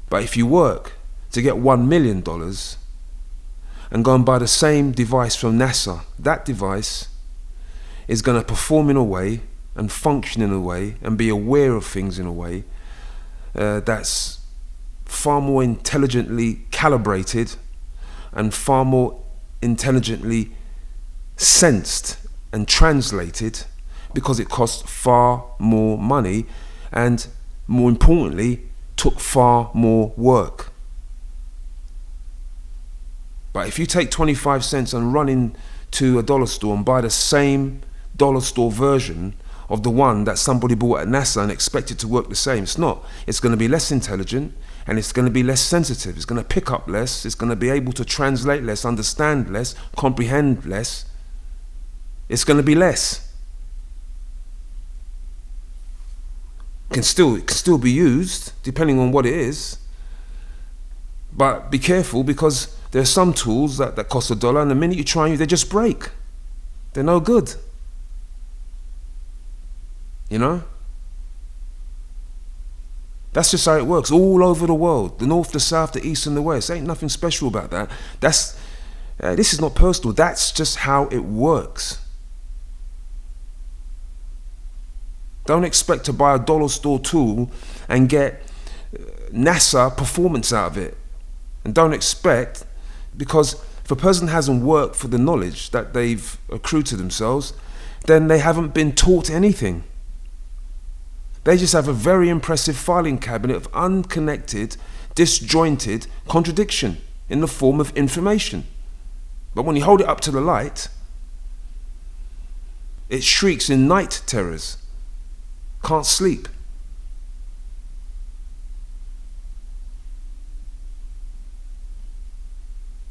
But if you work to get $1 million and go and buy the same device from NASA, that device is going to perform in a way and function in a way and be aware of things in a way that's far more intelligently calibrated and far more intelligently sensed and translated, because it cost far more money and, more importantly, took far more work. But if you take 25 cents and run into a dollar store and buy the same dollar store version of the one that somebody bought at NASA and expect it to work the same, it's not. It's going to be less intelligent and it's going to be less sensitive. It's going to pick up less. It's going to be able to translate less, understand less, comprehend less. It's going to be less. It can still be used depending on what it is. But be careful, because there are some tools that cost $1, and the minute you try and use, they just break. They're no good. You know? That's just how it works all over the world. The north, the south, the east and the west. Ain't nothing special about that. This is not personal. That's just how it works. Don't expect to buy a dollar store tool and get NASA performance out of it. And don't expect, because if a person hasn't worked for the knowledge that they've accrued to themselves, then they haven't been taught anything. They just have a very impressive filing cabinet of unconnected, disjointed contradiction in the form of information. But when you hold it up to the light, it shrieks in night terrors. Can't sleep.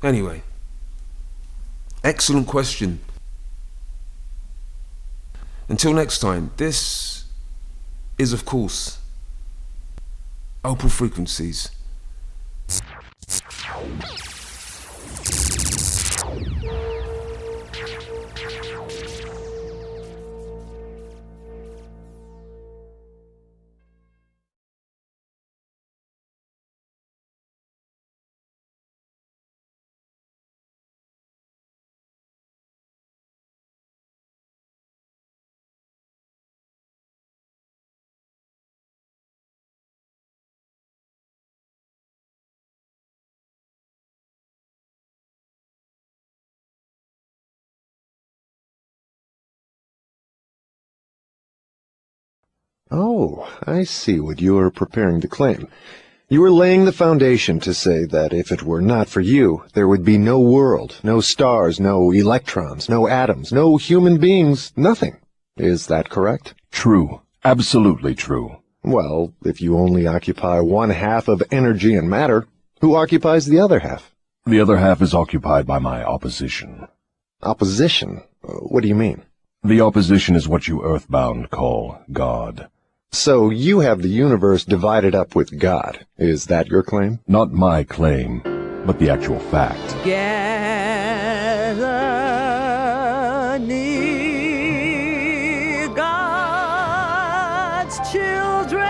Anyway, excellent question. Until next time, this is, of course, Opal Frequencies. Oh, I see what you are preparing to claim. You are laying the foundation to say that if it were not for you, there would be no world, no stars, no electrons, no atoms, no human beings, nothing. Is that correct? True. Absolutely true. Well, if you only occupy one half of energy and matter, who occupies the other half? The other half is occupied by my opposition. Opposition? What do you mean? The opposition is what you earthbound call God. So you have the universe divided up with God. Is that your claim? Not my claim, but the actual fact. Gather near, God's children.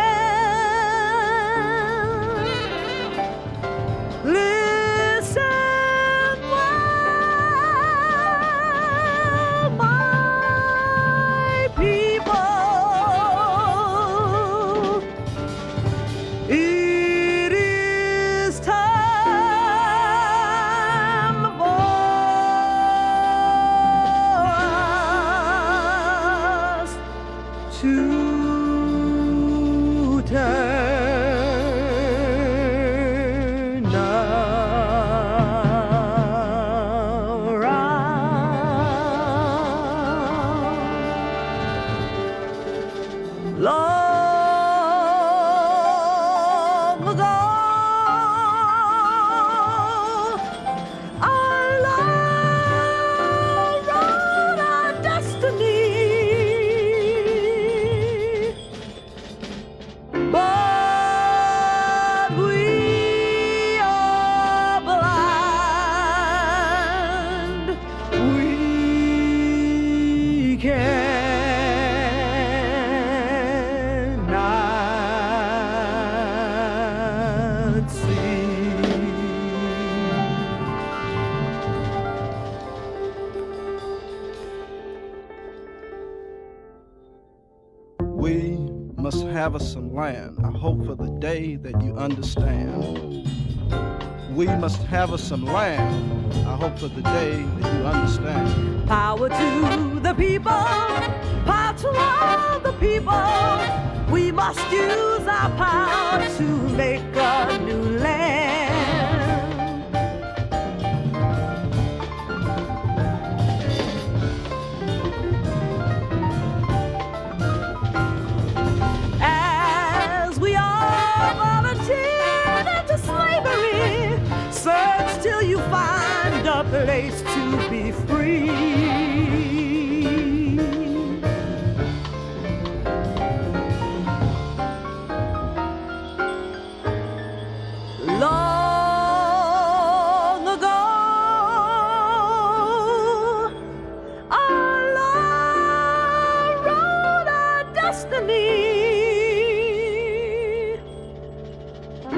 Listen while my people. It is time for have us some land. I hope for the day that you understand. We must have us some land. I hope for the day that you understand. Power to the people, power to all the people. We must use our power to make a new land. As we all volunteered into slavery, search till you find a place to be free. Long ago, our Lord wrote our destiny.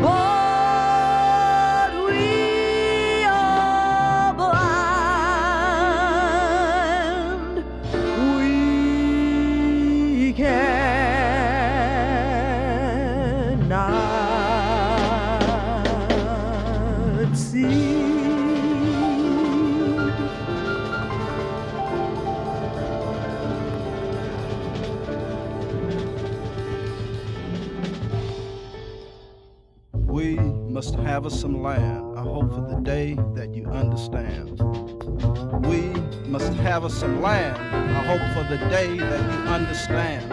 But we are blind. We cannot see. We must have us some land. I hope for the day that you understand. We must have us some land. I hope for the day that you understand.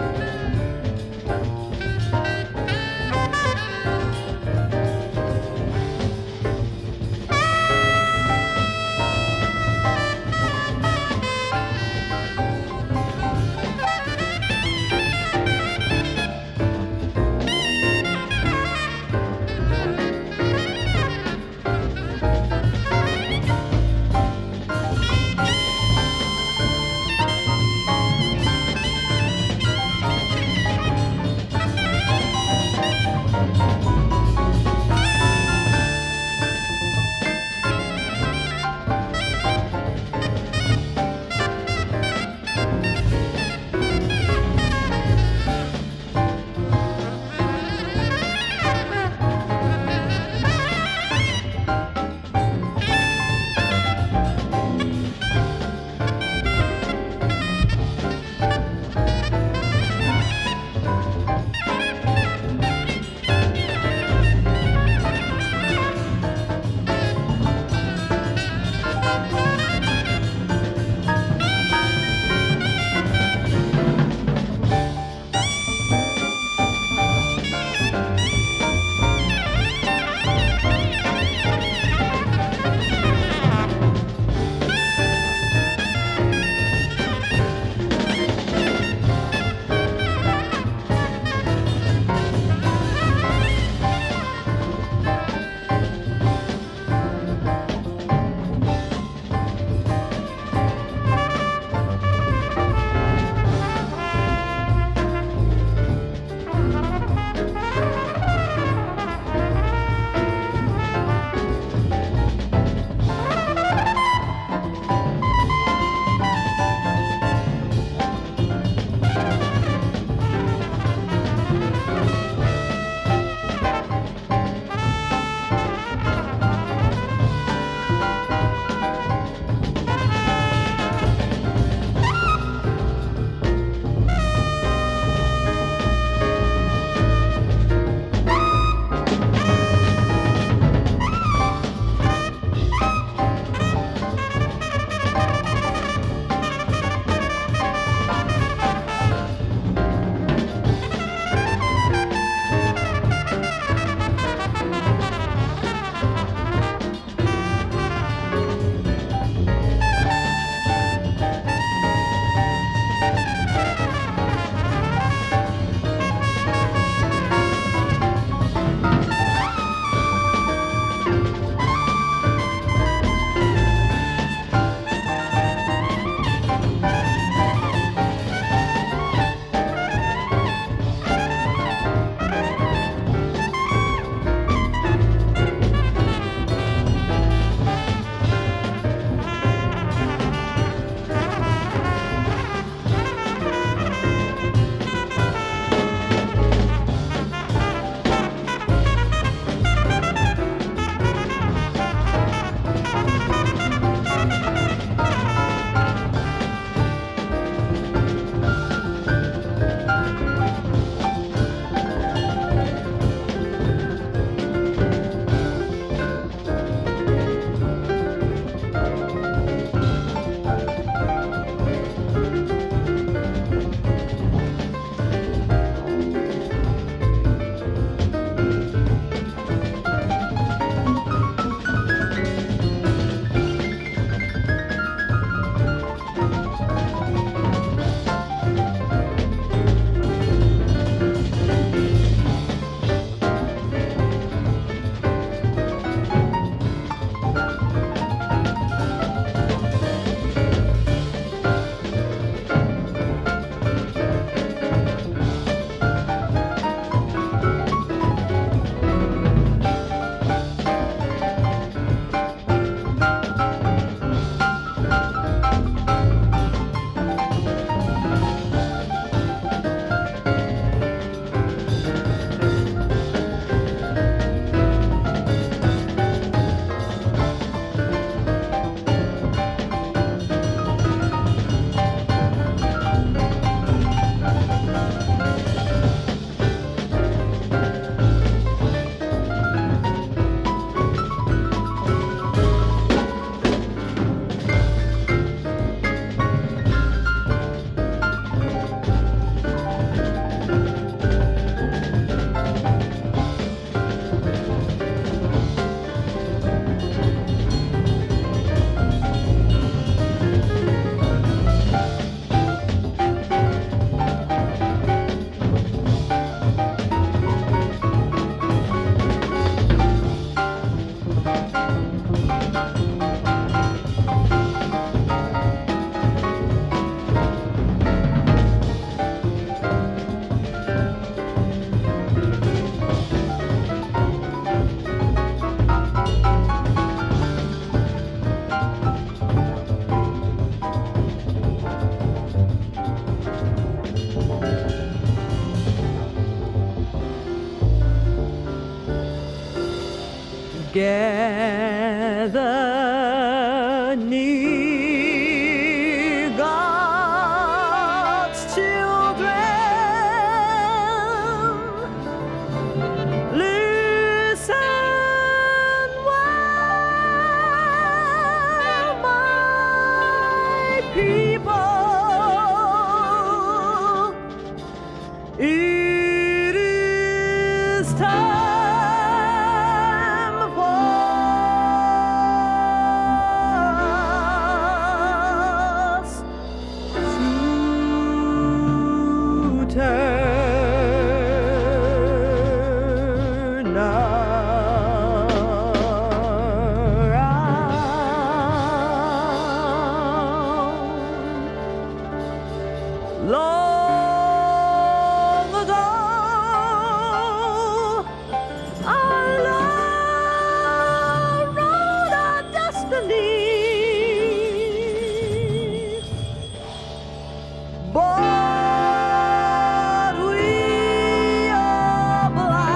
Gather near, God's children. Listen well, my people. It is time for us to turn around. Long ago, our love wrote our destiny, but we are blind.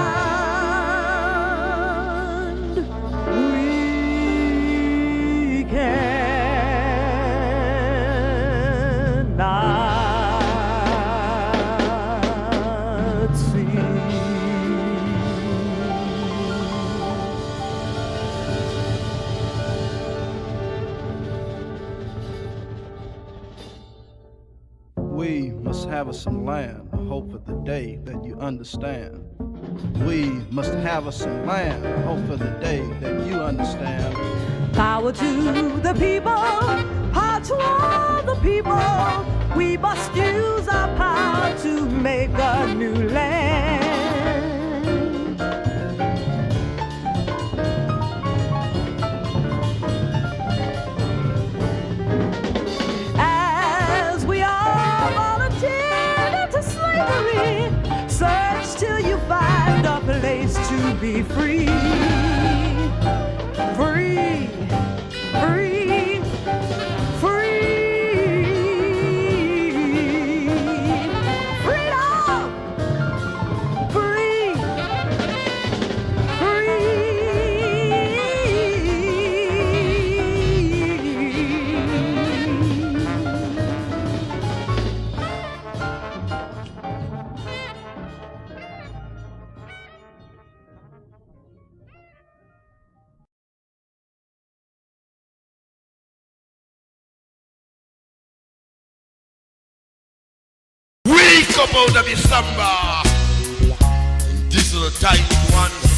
We cannot see. We must have us some land, I hope for the day that you understand. We must have us some land, I hope for the day that you understand. Power to the people, power to all the people. We must use our power to make a new land. As we are volunteered into slavery, search till you find a place to be free. Free, free, free. Freedom! Free, Wake up out of your slumber. This is the time to answer.